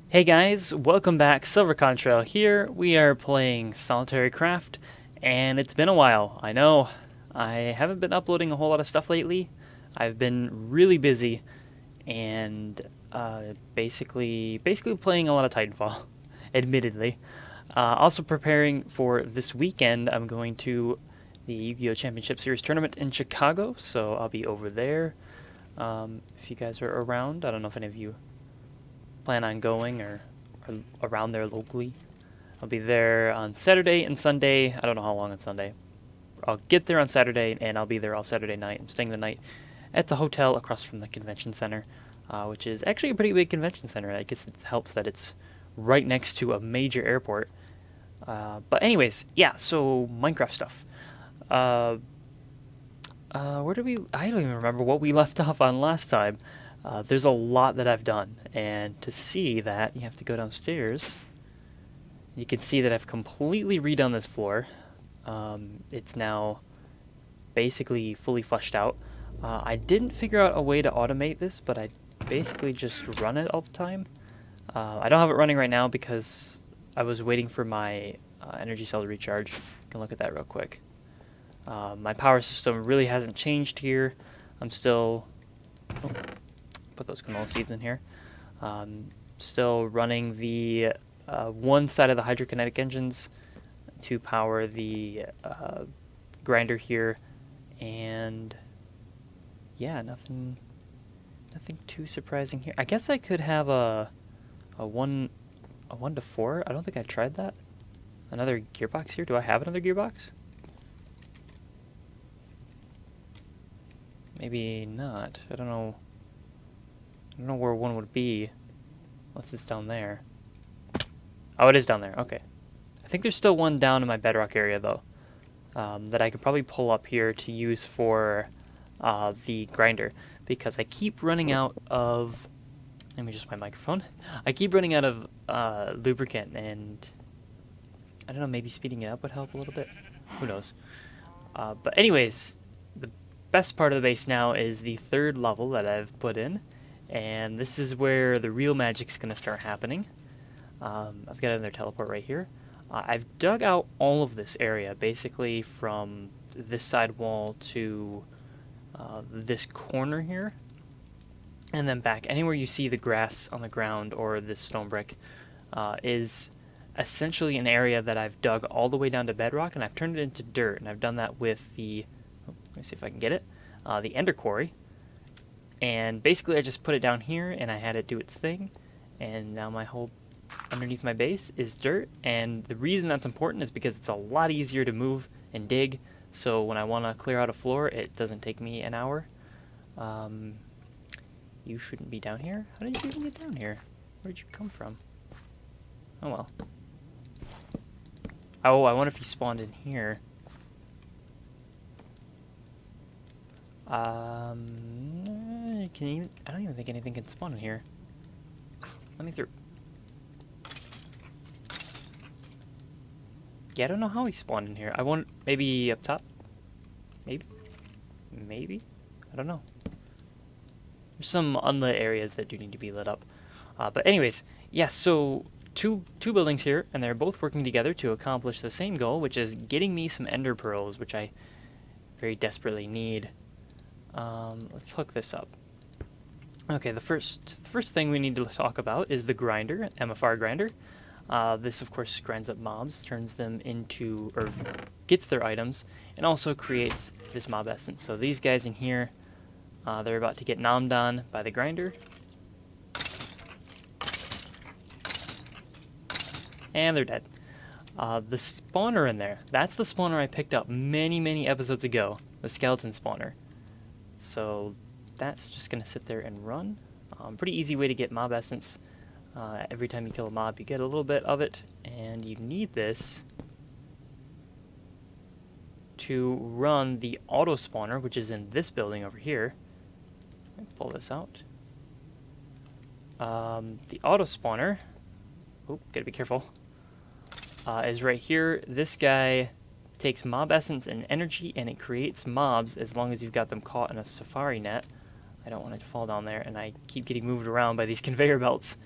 Hey guys, welcome back. Silver Contrail here. We are playing SolitaryCraft, and it's been a while. I know I haven't been uploading a whole lot of stuff lately. I've been really busy, and basically playing a lot of Titanfall, admittedly. Also preparing for this weekend. I'm going to the Yu-Gi-Oh! Championship Series tournament in Chicago, so I'll be over there. If you guys are around, I don't know if any of you plan on going or around there locally. I'll be there on Saturday and Sunday. I don't know how long on Sunday. I'll get there on Saturday and I'll be there all Saturday night. I'm staying the night at the hotel across from the convention center, which is actually a pretty big convention center. I guess it helps that it's right next to a major airport. But anyways, yeah. So Minecraft stuff. Where did we? I don't even remember what we left off on last time. There's a lot that I've done, and to see that, you have to go downstairs. You can see that I've completely redone this floor. It's now basically fully fleshed out. I didn't figure out a way to automate this, but I basically just run it all the time. I don't have it running right now because I was waiting for my energy cell to recharge. You can look at that real quick. My power system really hasn't changed here. I'm still... Oh, put those canola seeds in here. Still running the one side of the hydrokinetic engines to power the grinder here, and yeah, nothing too surprising here. I guess I could have a 1 to 4. I don't think I tried that. Another gearbox here. Do I have another gearbox? Maybe not. I don't know where one would be, unless it's down there. Oh, it is down there. Okay. I think there's still one down in my bedrock area, though, that I could probably pull up here to use for the grinder, because I keep running out of... Let me adjust my microphone. I keep running out of lubricant, and I don't know, maybe speeding it up would help a little bit. Who knows? But anyways, the best part of the base now is the third level that I've put in. And this is where the real magic's going to start happening. I've got another teleport right here. I've dug out all of this area, basically from this side wall to this corner here. And then back. Anywhere you see the grass on the ground or this stone brick is essentially an area that I've dug all the way down to bedrock, and I've turned it into dirt. And I've done that with the... let me see if I can get it. The ender quarry. And basically I just put it down here and I had it do its thing, and now my whole underneath my base is dirt. And the reason that's important is because it's a lot easier to move and dig, so when I want to clear out a floor it doesn't take me an hour. You shouldn't be down here. How did you even get down here? Where'd you come from? Oh well. Oh, I wonder if he spawned in here. I don't even think anything can spawn in here. Let me through. Yeah, I don't know how he spawned in here. I want maybe up top. Maybe. I don't know. There's some unlit areas that do need to be lit up. But anyways, yeah. So two buildings here, and they're both working together to accomplish the same goal, which is getting me some ender pearls, which I very desperately need. Let's hook this up. Okay, the first thing we need to talk about is the grinder, MFR grinder. This, of course, grinds up mobs, turns them into, or gets their items, and also creates this mob essence. So these guys in here, they're about to get nommed on by the grinder. And they're dead. The spawner in there, that's the spawner I picked up many episodes ago, the skeleton spawner. So that's just going to sit there and run. Pretty easy way to get mob essence. Every time you kill a mob, you get a little bit of it, and you need this to run the auto spawner, which is in this building over here. Let me pull this out. The auto spawner, oh, gotta be careful, is right here. This guy takes mob essence and energy, and it creates mobs as long as you've got them caught in a safari net. I don't want it to fall down there, and I keep getting moved around by these conveyor belts.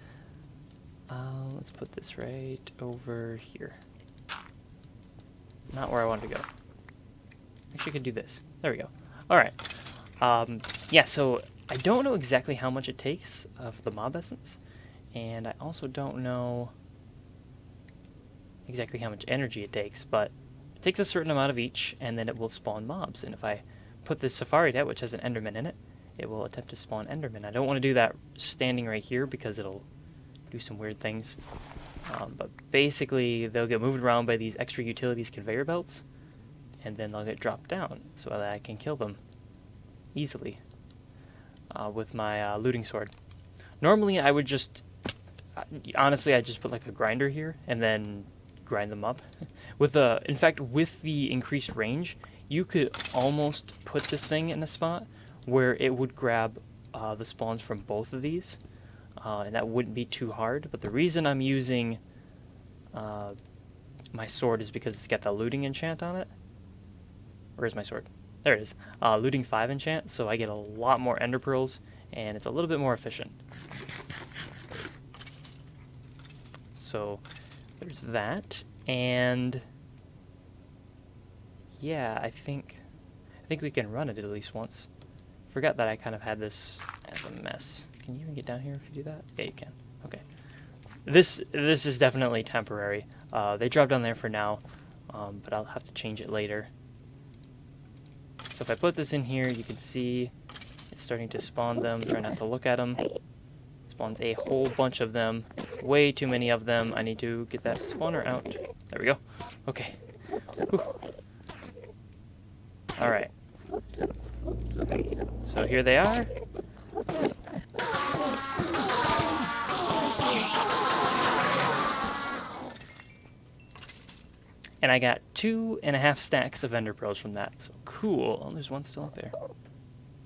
Let's put this right over here. Not where I wanted to go. Actually, I could do this. There we go. All right. Yeah, so I don't know exactly how much it takes for the mob essence, and I also don't know exactly how much energy it takes, but it takes a certain amount of each, and then it will spawn mobs. And if I put this Safari net, which has an Enderman in it, it will attempt to spawn Enderman. I don't want to do that standing right here because it'll do some weird things. But basically, they'll get moved around by these extra utilities conveyor belts, and then they'll get dropped down so that I can kill them easily with my looting sword. Normally, I would just, honestly, I just put like a grinder here and then grind them up. In fact, with the increased range, you could almost put this thing in a spot where it would grab the spawns from both of these. And that wouldn't be too hard, but the reason I'm using my sword is because it's got the looting enchant on it. Where's my sword? There it is. Looting 5 enchant, so I get a lot more ender pearls, and it's a little bit more efficient. So there's that, and yeah, I think we can run it at least once. Forgot that I kind of had this as a mess. Can you even get down here if you do that? Yeah, you can. Okay. This is definitely temporary. They drop down there for now, but I'll have to change it later. So if I put this in here, you can see it's starting to spawn them. Try not to look at them. It spawns a whole bunch of them. Way too many of them. I need to get that spawner out. There we go. Okay. Whew. All right. So here they are. And I got 2.5 stacks of ender pearls from that. So cool. Oh, there's one still up there.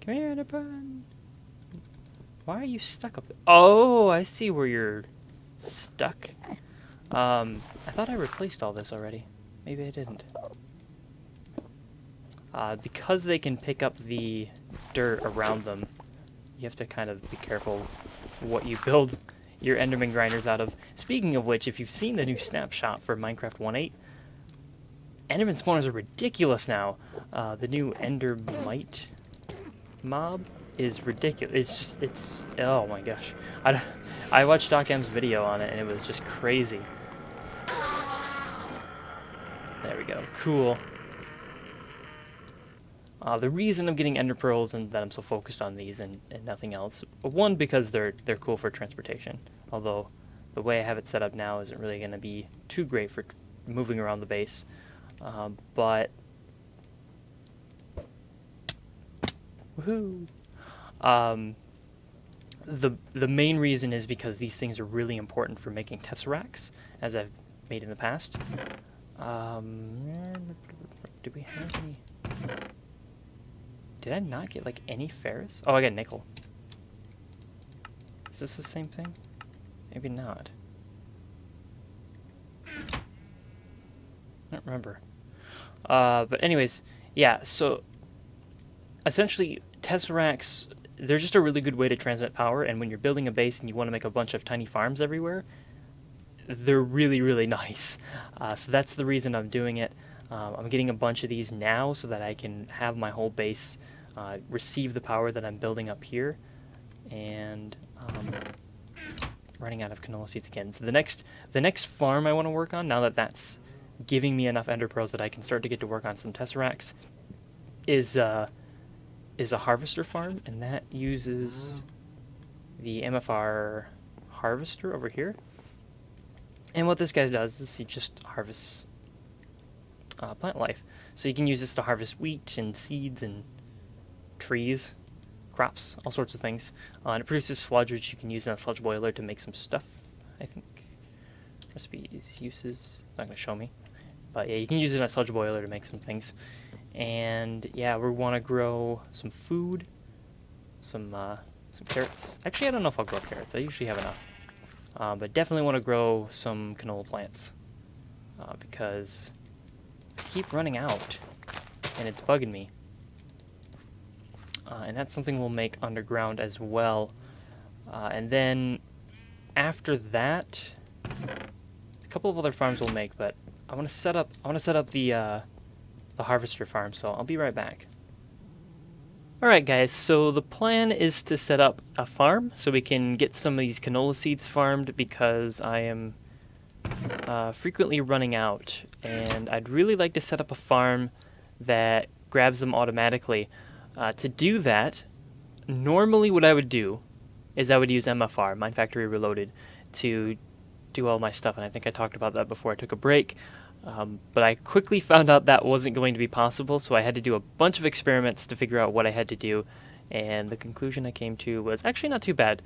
Come here, ender pearl. Why are you stuck up there? Oh, I see where you're stuck. I thought I replaced all this already. Maybe I didn't. Because they can pick up the dirt around them, you have to kind of be careful what you build your Enderman grinders out of. Speaking of which, if you've seen the new snapshot for Minecraft 1.8, Enderman spawners are ridiculous now. The new Endermite mob is ridiculous. It's oh my gosh. I watched Doc M's video on it and it was just crazy. There we go. Cool. The reason I'm getting ender pearls and that I'm so focused on these and nothing else, one, because they're cool for transportation, although the way I have it set up now isn't really going to be too great for moving around the base, but woohoo! The main reason is because these things are really important for making tesseracts, as I've made in the past. Do we have any? Did I not get, like, any ferrous? Oh, I got nickel. Is this the same thing? Maybe not. I don't remember. But anyways, yeah, so essentially, tesseracts, they're just a really good way to transmit power, and when you're building a base and you want to make a bunch of tiny farms everywhere, they're really, really nice. So that's the reason I'm doing it. I'm getting a bunch of these now so that I can have my whole base receive the power that I'm building up here, and running out of canola seeds again. So the next farm I want to work on, now that that's giving me enough ender pearls that I can start to get to work on some tesseracts, is a harvester farm, and that uses the MFR harvester over here. And what this guy does is he just harvests plant life. So you can use this to harvest wheat and seeds and trees, crops, all sorts of things. And it produces sludge, which you can use in a sludge boiler to make some stuff, I think. Recipes, uses, not going to show me. But yeah, you can use it in a sludge boiler to make some things. And yeah, we want to grow some food, some carrots. Actually, I don't know if I'll grow carrots. I usually have enough. But definitely want to grow some canola plants because I keep running out and it's bugging me. And that's something we'll make underground as well. And then after that, a couple of other farms we'll make, but I want to set up the harvester farm, so I'll be right back. Alright guys, so the plan is to set up a farm so we can get some of these canola seeds farmed, because I am frequently running out, and I'd really like to set up a farm that grabs them automatically. To do that, normally what I would do is I would use MFR, MineFactory Reloaded, to do all my stuff, and I think I talked about that before I took a break. But I quickly found out that wasn't going to be possible, so I had to do a bunch of experiments to figure out what I had to do, and the conclusion I came to was actually not too bad.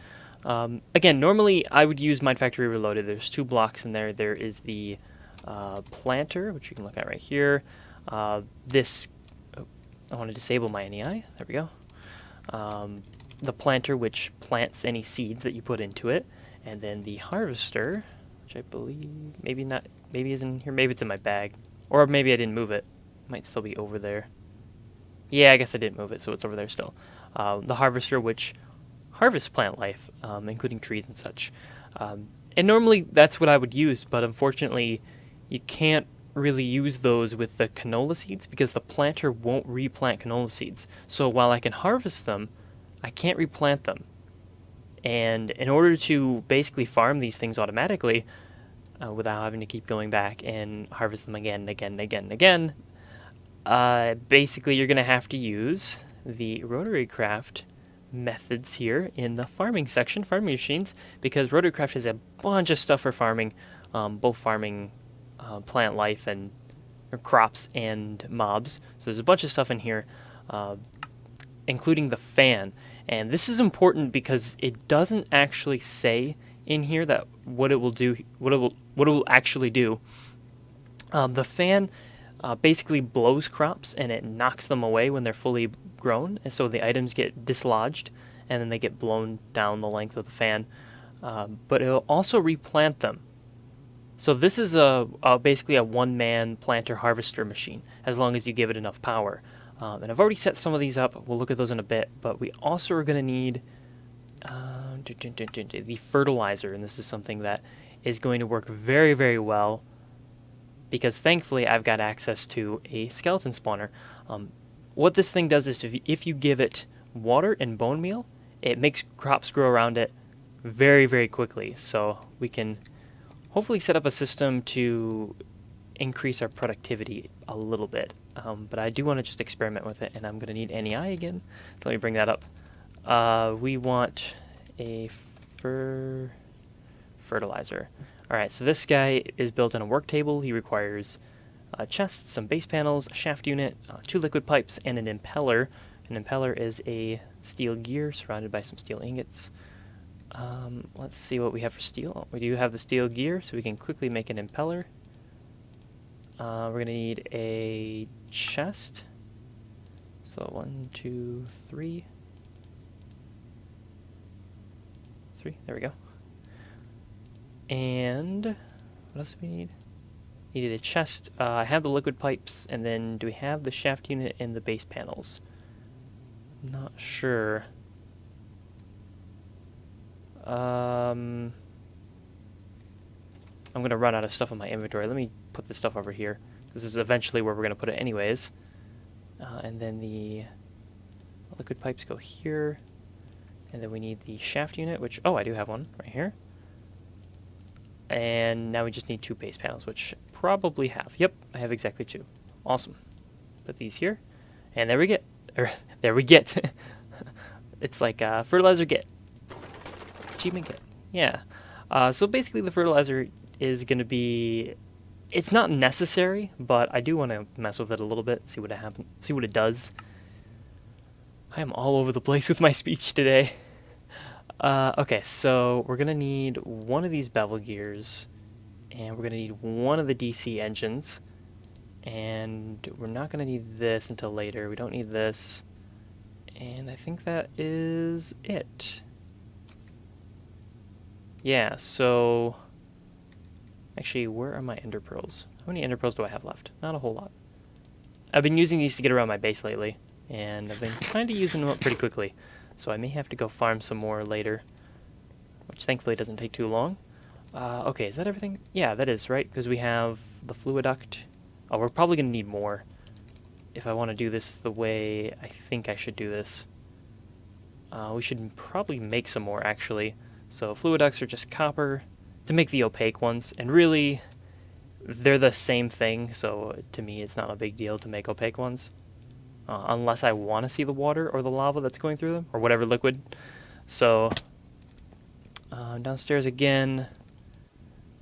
Again, normally I would use MineFactory Reloaded. There's 2 blocks in there. There is the planter, which you can look at right here. This, I want to disable my NEI. There we go. The planter, which plants any seeds that you put into it, and then the harvester, which I believe maybe is in here. Maybe it's in my bag, or maybe I didn't move it. It might still be over there. Yeah, I guess I didn't move it, so it's over there still. The harvester, which harvests plant life, including trees and such. And normally that's what I would use, but unfortunately you can't really use those with the canola seeds because the planter won't replant canola seeds. So while I can harvest them, I can't replant them. And in order to basically farm these things automatically, without having to keep going back and harvest them again and again and again and again, basically you're going to have to use the RotaryCraft methods here in the farming section, farming machines, because RotaryCraft has a bunch of stuff for farming, both farming plant life and crops and mobs. So there's a bunch of stuff in here, including the fan. And this is important because it doesn't actually say in here that what it will do, what it will actually do. The fan basically blows crops and it knocks them away when they're fully grown, and so the items get dislodged and then they get blown down the length of the fan. But it'll also replant them. So this is basically a one-man planter harvester machine, as long as you give it enough power. And I've already set some of these up. We'll look at those in a bit, but we also are going to need the fertilizer, and this is something that is going to work very, very well because thankfully I've got access to a skeleton spawner. What this thing does is if you give it water and bone meal, it makes crops grow around it very, very quickly. So we can hopefully set up a system to increase our productivity a little bit. But I do want to just experiment with it, and I'm going to need NEI again. So let me bring that up. We want a fertilizer. Alright, so this guy is built on a work table. He requires a chest, some base panels, a shaft unit, 2 liquid pipes, and an impeller. An impeller is a steel gear surrounded by some steel ingots. Let's see what we have for steel. We do have the steel gear, so we can quickly make an impeller. We're going to need a chest. So 1, 2, 3. 3, there we go. And what else do we need? Needed a chest. I have the liquid pipes, and then do we have the shaft unit and the base panels? Not sure. I'm going to run out of stuff in my inventory. Let me put this stuff over here. This is eventually where we're going to put it anyways. And then the liquid pipes go here. And then we need the shaft unit, which, oh, I do have one right here. And now we just need 2 base panels, which I probably have. Yep, I have exactly 2. Awesome. Put these here. And there we get. There we get. It's like fertilizer get. Achievement get. Yeah. So basically the fertilizer is going to be, it's not necessary, but I do want to mess with it a little bit, see what it happens, see what it does. I am all over the place with my speech today. Okay, so we're going to need one of these bevel gears, and we're going to need one of the DC engines, and we're not going to need this until later. We don't need this, and I think that is it. Yeah, so actually, where are my ender pearls? How many ender pearls do I have left? Not a whole lot. I've been using these to get around my base lately, and I've been kind of using them up pretty quickly, so I may have to go farm some more later. which thankfully doesn't take too long. Okay, is that everything? Yeah, that is, right? Because we have the fluid duct. Oh, we're probably going to need more if I want to do this the way I think I should do this. We should probably make some more, actually. So fluid ducts are just copper to make the opaque ones, and really, they're the same thing, so to me it's not a big deal to make opaque ones. Unless I want to see the water or the lava that's going through them, or whatever liquid. So, downstairs again,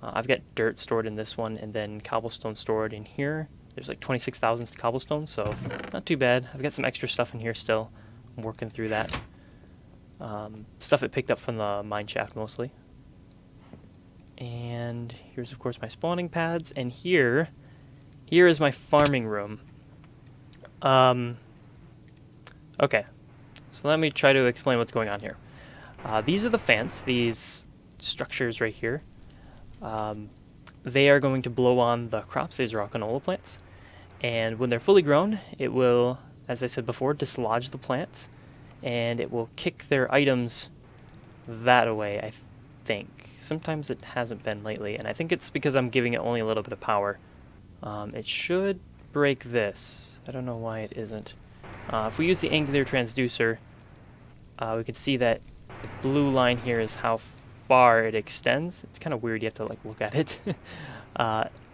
I've got dirt stored in this one, and then cobblestone stored in here. There's like 26,000 cobblestone, so not too bad. I've got some extra stuff in here still. I'm working through that. Stuff it picked up from the mine shaft mostly. And here's of course my spawning pads, and here is my farming room. Okay, so let me try to explain what's going on here. These are the fans, these structures right here. They are going to blow on the crops. These are all canola plants. And when they're fully grown, it will, as I said before, dislodge the plants. And it will kick their items that away, I think. Sometimes it hasn't been lately, and I think it's because I'm giving it only a little bit of power. It should break this. I don't know why it isn't. If we use the angular transducer, we can see that the blue line here is how far it extends. It's kind of weird, you have to like look at it.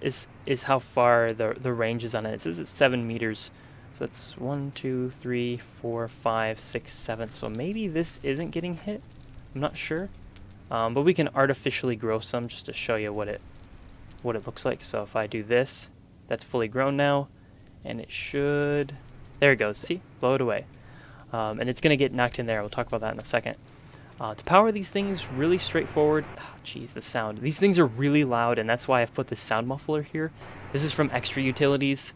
Is how far the range is on it. It says it's 7 meters. So it's 1, 2, 3, 4, 5, 6, 7. So maybe this isn't getting hit. I'm not sure. But we can artificially grow some just to show you what it looks like. So if I do this, that's fully grown now, and it should, there it goes. See, blow it away. And it's gonna get knocked in there. We'll talk about that in a second. To power these things, really straightforward. Jeez, the sound. These things are really loud, and that's why I've put this sound muffler here. This is from Extra Utilities,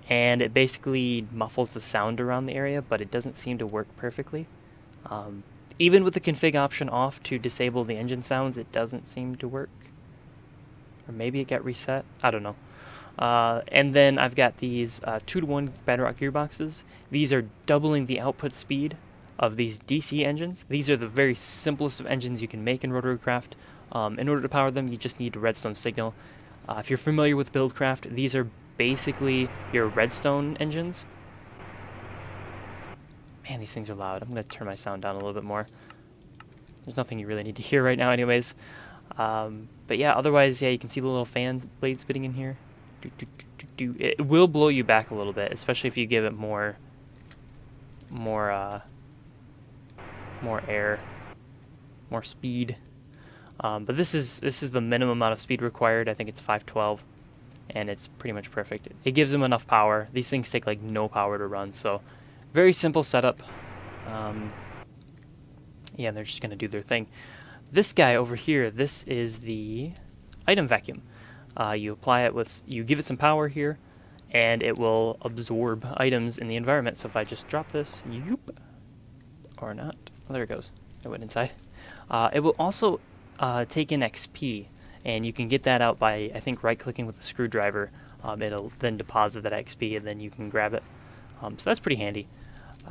and it basically muffles the sound around the area, but it doesn't seem to work perfectly. Even with the config option off to disable the engine sounds, it doesn't seem to work. Or maybe it got reset. I don't know. And then I've got these 2-to-1 bedrock gearboxes. These are doubling the output speed of these DC engines. These are the very simplest of engines you can make in RotaryCraft. In order to power them, you just need a redstone signal. If you're familiar with BuildCraft, these are basically your redstone engines. Man, these things are loud. I'm going to turn my sound down a little bit more. There's nothing you really need to hear right now anyways. But yeah, otherwise, yeah, you can see the little fans blades spitting in here. It will blow you back a little bit, especially if you give it more air, more speed. But this is the minimum amount of speed required. I think it's 512, and it's pretty much perfect. It gives them enough power. These things take like no power to run, so very simple setup. Yeah, they're just gonna do their thing. This guy over here, this is the item vacuum. You apply it with, you give it some power here, and it will absorb items in the environment. So if I just drop this, yoop, or not, oh, there it goes. It went inside. It will also take in XP, and you can get that out by, I think, right-clicking with a screwdriver. It'll then deposit that XP, and then you can grab it. So that's pretty handy.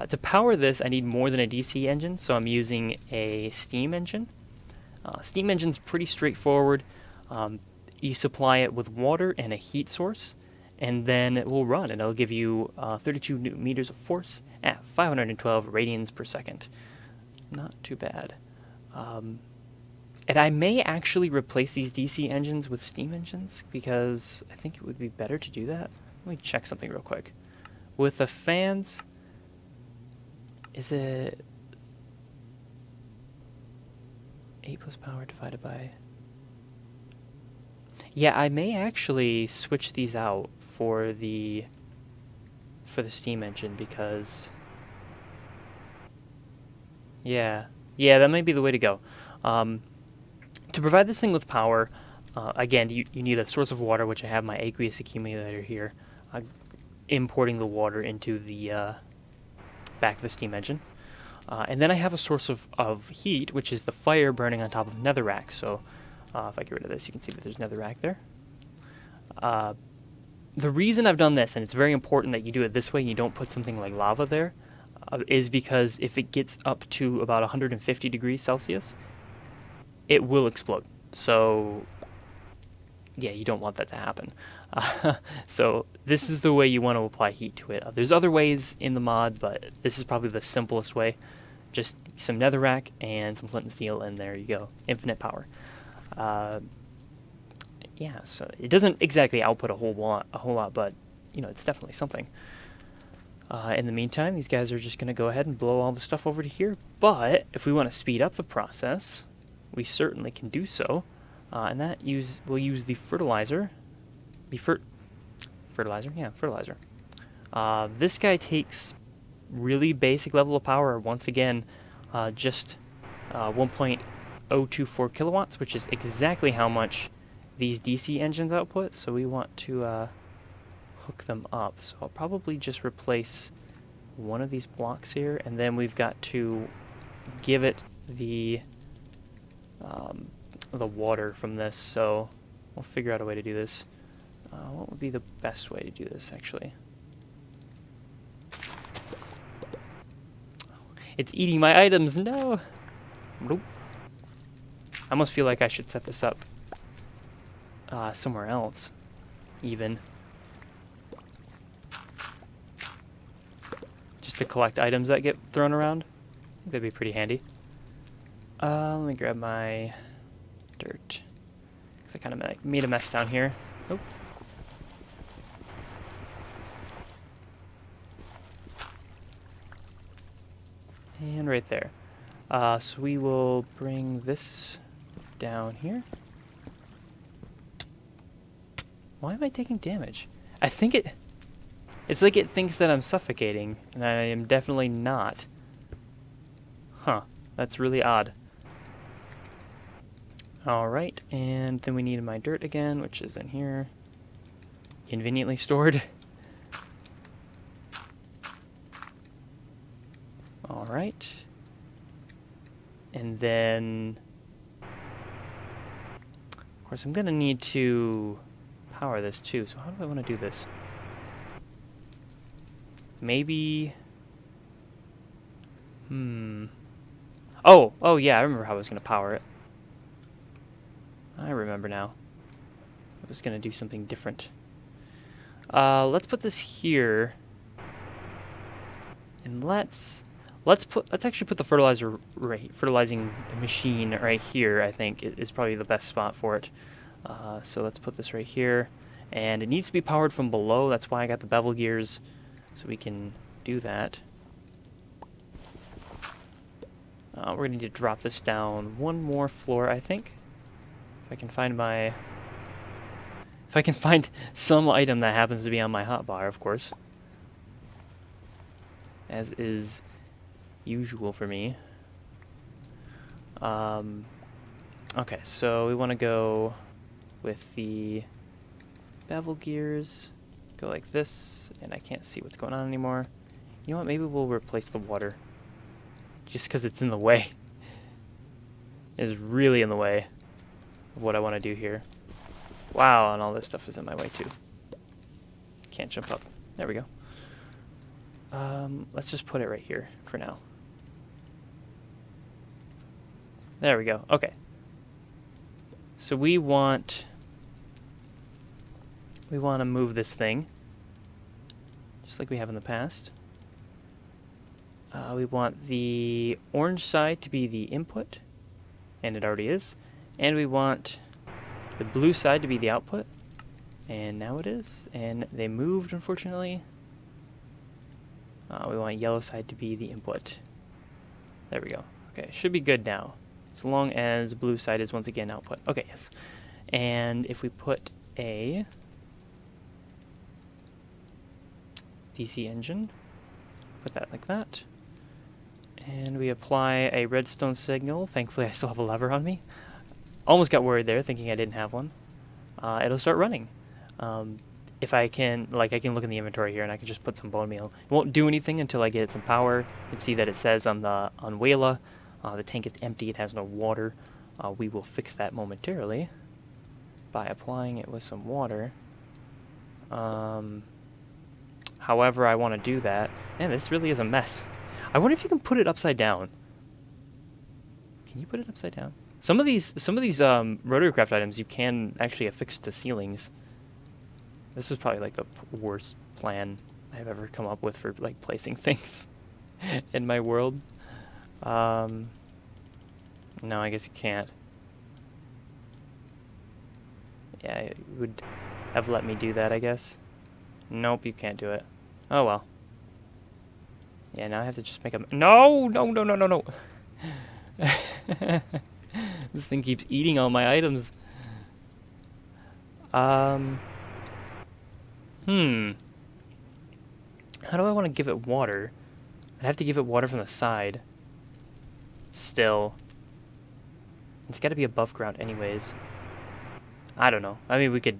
To power this, I need more than a DC engine, so I'm using a steam engine. Steam engine's pretty straightforward. You supply it with water and a heat source, and then it will run, and it'll give you 32 newton meters of force at 512 radians per second. Not too bad. And I may actually replace these DC engines with steam engines, because I think it would be better to do that. Let me check something real quick. With the fans, is it 8 plus power divided by... Yeah, I may actually switch these out for the steam engine, because... Yeah, that might be the way to go. To provide this thing with power, again, you need a source of water, which I have my aqueous accumulator here, importing the water into the back of the steam engine. And then I have a source of heat, which is the fire burning on top of netherrack. So if I get rid of this, you can see that there's netherrack there. The reason I've done this, and it's very important that you do it this way and you don't put something like lava there, is because if it gets up to about 150 degrees Celsius, it will explode. So yeah, you don't want that to happen. So this is the way you want to apply heat to it. There's other ways in the mod, but this is probably the simplest way. Just some netherrack and some flint and steel, and there you go. Infinite power. Yeah, so it doesn't exactly output a whole lot, but you know, it's definitely something. In the meantime, these guys are just going to go ahead and blow all the stuff over to here. But if we want to speed up the process, we certainly can do so. And we'll use the fertilizer. Fertilizer. This guy takes really basic level of power. Once again, just 1.024 kilowatts, which is exactly how much these DC engines output. So we want to hook them up. So I'll probably just replace one of these blocks here, and then we've got to give it the water from this. So we'll figure out a way to do this. What would be the best way to do this, actually? It's eating my items. No. Nope. I almost feel like I should set this up somewhere else, even. Just to collect items that get thrown around. That'd be pretty handy. Let me grab my dirt. Because I kind of made a mess down here. Nope. And right there. So we will bring this down here. Why am I taking damage? I think it's like it thinks that I'm suffocating, and I am definitely not. Huh, that's really odd. Alright, and then we need my dirt again, which is in here. Conveniently stored. Alright. And then, of course, I'm going to need to power this too. So how do I want to do this? Maybe... Oh, yeah, I remember how I was going to power it. I remember now. I was going to do something different. Let's put this here. And let's actually put the fertilizing machine right here. I think is probably the best spot for it. So let's put this right here, and it needs to be powered from below. That's why I got the bevel gears, so we can do that. We're gonna need to drop this down one more floor, I think. If I can find some item that happens to be on my hotbar, of course, as is usual for me. Okay, so we want to go with the bevel gears, go like this, and I can't see what's going on anymore. You know what, maybe we'll replace the water, just because it's in the way. It's really in the way of what I want to do here. Wow, and all this stuff is in my way too. Can't jump up. There we go. Let's just put it right here for now. There we go. Okay. So we want to move this thing just like we have in the past. We want the orange side to be the input, and it already is. And we want the blue side to be the output, and now it is. And they moved, unfortunately. We want yellow side to be the input. There we go. Okay, should be good now, as long as blue side is once again output. Okay, yes. And if we put a DC engine, put that like that, and we apply a redstone signal. Thankfully, I still have a lever on me. Almost got worried there, thinking I didn't have one. It'll start running. If I can, I can look in the inventory here, and I can just put some bone meal. It won't do anything until I get some power. You can see that it says on Wayla, the tank is empty, it has no water. We will fix that momentarily by applying it with some water. However, I want to do that. Man, this really is a mess. I wonder if you can put it upside down. Can you put it upside down? Some of these RotaryCraft items you can actually affix to ceilings. This was probably like the worst plan I've ever come up with for like placing things in my world. No, I guess you can't. Yeah, it would have let me do that, I guess. Nope, you can't do it. Oh well. Yeah, now I have to just make a... No! No, no, no, no, no! This thing keeps eating all my items. How do I want to give it water? I'd have to give it water from the side. Still. It's got to be above ground anyways. I don't know. I mean, we could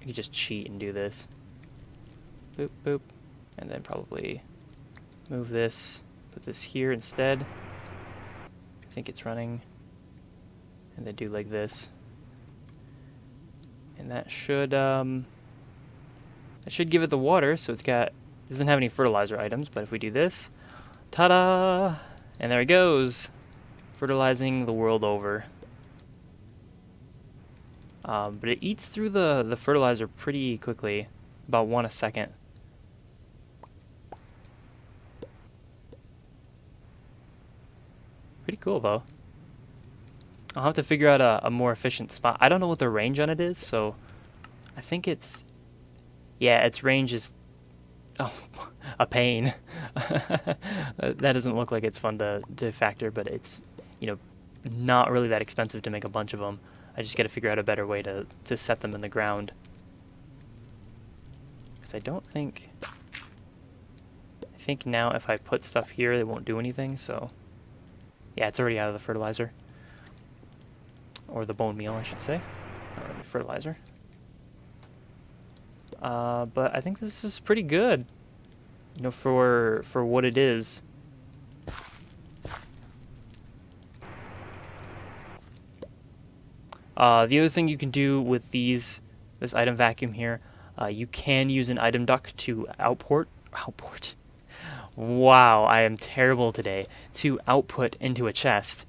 just cheat and do this. Boop, boop. And then probably move this. Put this here instead. I think it's running. And then do like this. And that should give it the water, so it doesn't have any fertilizer items, but if we do this, ta-da! And there it goes. Fertilizing the world over. But it eats through the fertilizer pretty quickly, about 1 a second. Pretty cool though. I'll have to figure out a more efficient spot. I don't know what the range on it is, so I think it's... Yeah, its range is... Oh, a pain. That doesn't look like it's fun to factor, but it's, you know, not really that expensive to make a bunch of them. I just got to figure out a better way to set them in the ground. Because I don't think... I think now if I put stuff here, they won't do anything, so... Yeah, it's already out of the fertilizer. Or the bone meal, I should say. Not really fertilizer. But I think this is pretty good. You know, for what it is. The other thing you can do with this item vacuum here, you can use an item duct to output. Wow, I am terrible today. To output into a chest.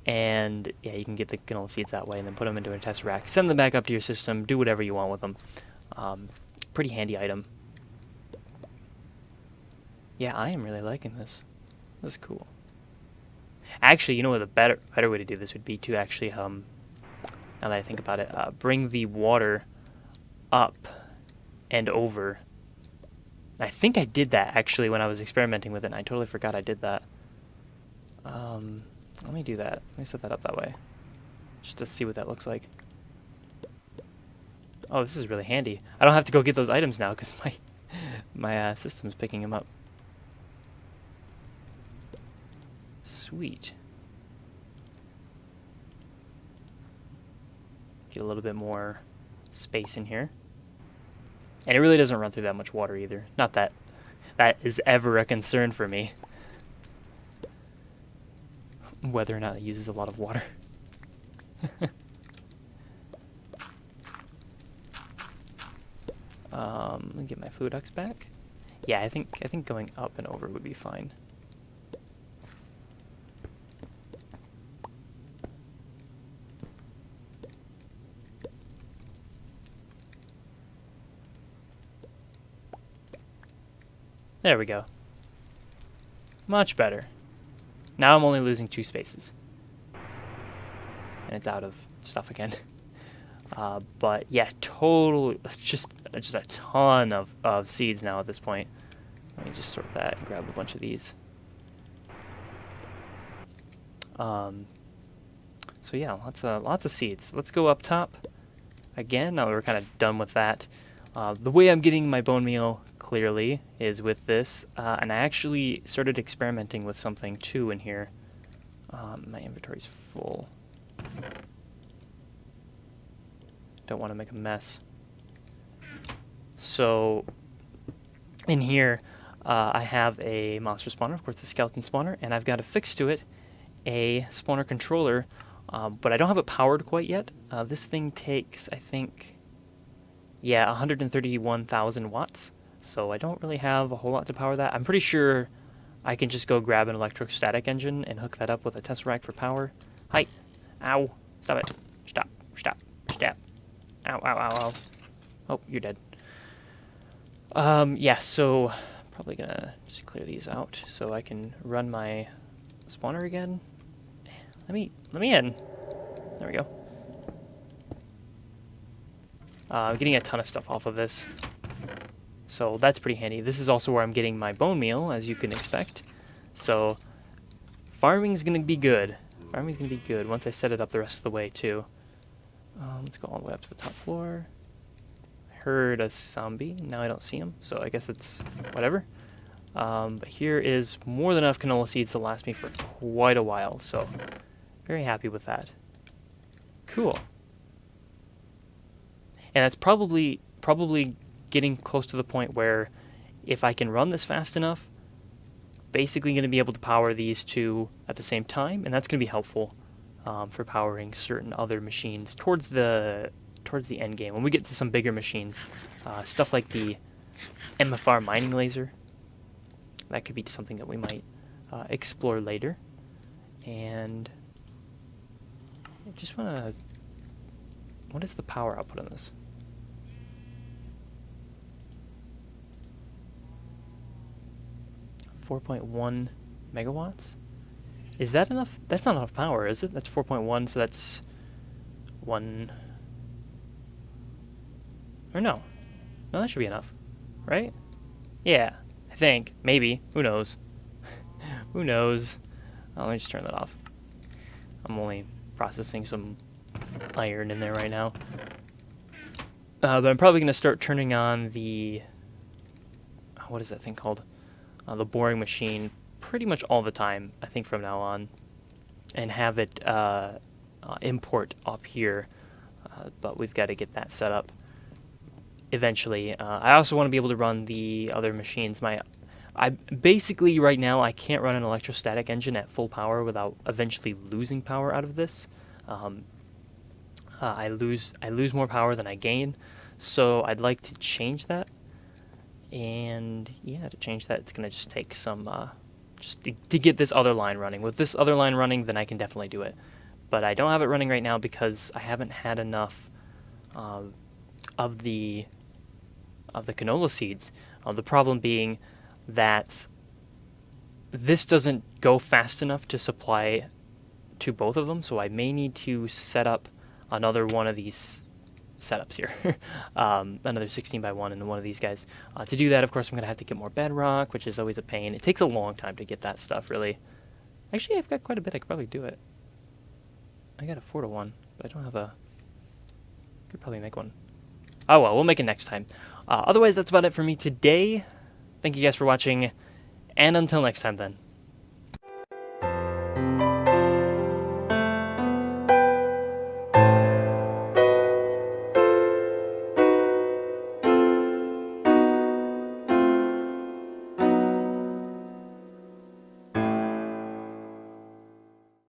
And yeah, you can get the canola seeds that way and then put them into a test rack. Send them back up to your system. Do whatever you want with them. Pretty handy item. Yeah, I am really liking this. This is cool. Actually, you know what the better way to do this would be to actually, now that I think about it, bring the water up and over. I think I did that actually when I was experimenting with it, and I totally forgot I did that. Let me do that. Let me set that up that way. Just to see what that looks like. Oh, this is really handy. I don't have to go get those items now because my system's picking them up. Sweet. Get a little bit more space in here. And it really doesn't run through that much water either. Not that that is ever a concern for me. Whether or not it uses a lot of water. Let me get my food ducts back. Yeah, I think going up and over would be fine. There we go. Much better. Now I'm only losing 2 spaces. And it's out of stuff again. But yeah, total, just a ton of seeds now at this point. Let me just sort that and grab a bunch of these. So yeah, lots of seeds. Let's go up top again. Now that we're kind of done with that. The way I'm getting my bone meal clearly is with this, and I actually started experimenting with something too in here. My inventory's full. Don't want to make a mess. So in here, I have a monster spawner, of course a skeleton spawner, and I've got affixed to it a spawner controller, but I don't have it powered quite yet. This thing takes, I think, yeah, 131,000 watts, so I don't really have a whole lot to power that. I'm pretty sure I can just go grab an electrostatic engine and hook that up with a tesseract for power. Hi. Ow. Stop it. Stop. Stop. Stop. Ow, ow, ow, ow. Oh, you're dead. Yeah, so probably gonna just clear these out so I can run my spawner again. Let me in. There we go. I'm getting a ton of stuff off of this, so that's pretty handy. This is also where I'm getting my bone meal, as you can expect. So farming's gonna be good. Farming's gonna be good once I set it up the rest of the way too. Let's go all the way up to the top floor. I heard a zombie. Now I don't see him, so I guess it's whatever. But here is more than enough canola seeds to last me for quite a while, so very happy with that. Cool. And that's probably getting close to the point where if I can run this fast enough, basically going to be able to power these two at the same time, and that's going to be helpful for powering certain other machines towards the end game. When we get to some bigger machines, stuff like the MFR mining laser, that could be something that we might explore later. And I just want to... What is the power output on this? .1 megawatts? Is that enough? That's not enough power, is it? That's 4.1, so that's 1... Or no. No, that should be enough. Right? Yeah, I think. Maybe. Who knows? Who knows? Oh, let me just turn that off. I'm only processing some iron in there right now. But I'm probably going to start turning on the... What is that thing called? The boring machine pretty much all the time, I think, from now on, and have it import up here, but we've got to get that set up eventually. I also want to be able to run the other machines. Basically right now I can't run an electrostatic engine at full power without eventually losing power out of this. I lose more power than I gain, so I'd like to change that. And yeah, to change that, it's going to just take some, just to get this other line running. With this other line running, then I can definitely do it. But I don't have it running right now because I haven't had enough of the canola seeds. The problem being that this doesn't go fast enough to supply to both of them, so I may need to set up another one of these setups here. Another 16x1 in one of these guys. To do that, of course, I'm going to have to get more bedrock, which is always a pain. It takes a long time to get that stuff, really. Actually, I've got quite a bit. I could probably do it. I got a 4-to-1, but I don't have a... Could probably make one. Oh well, we'll make it next time. Otherwise, that's about it for me today. Thank you guys for watching, and until next time then.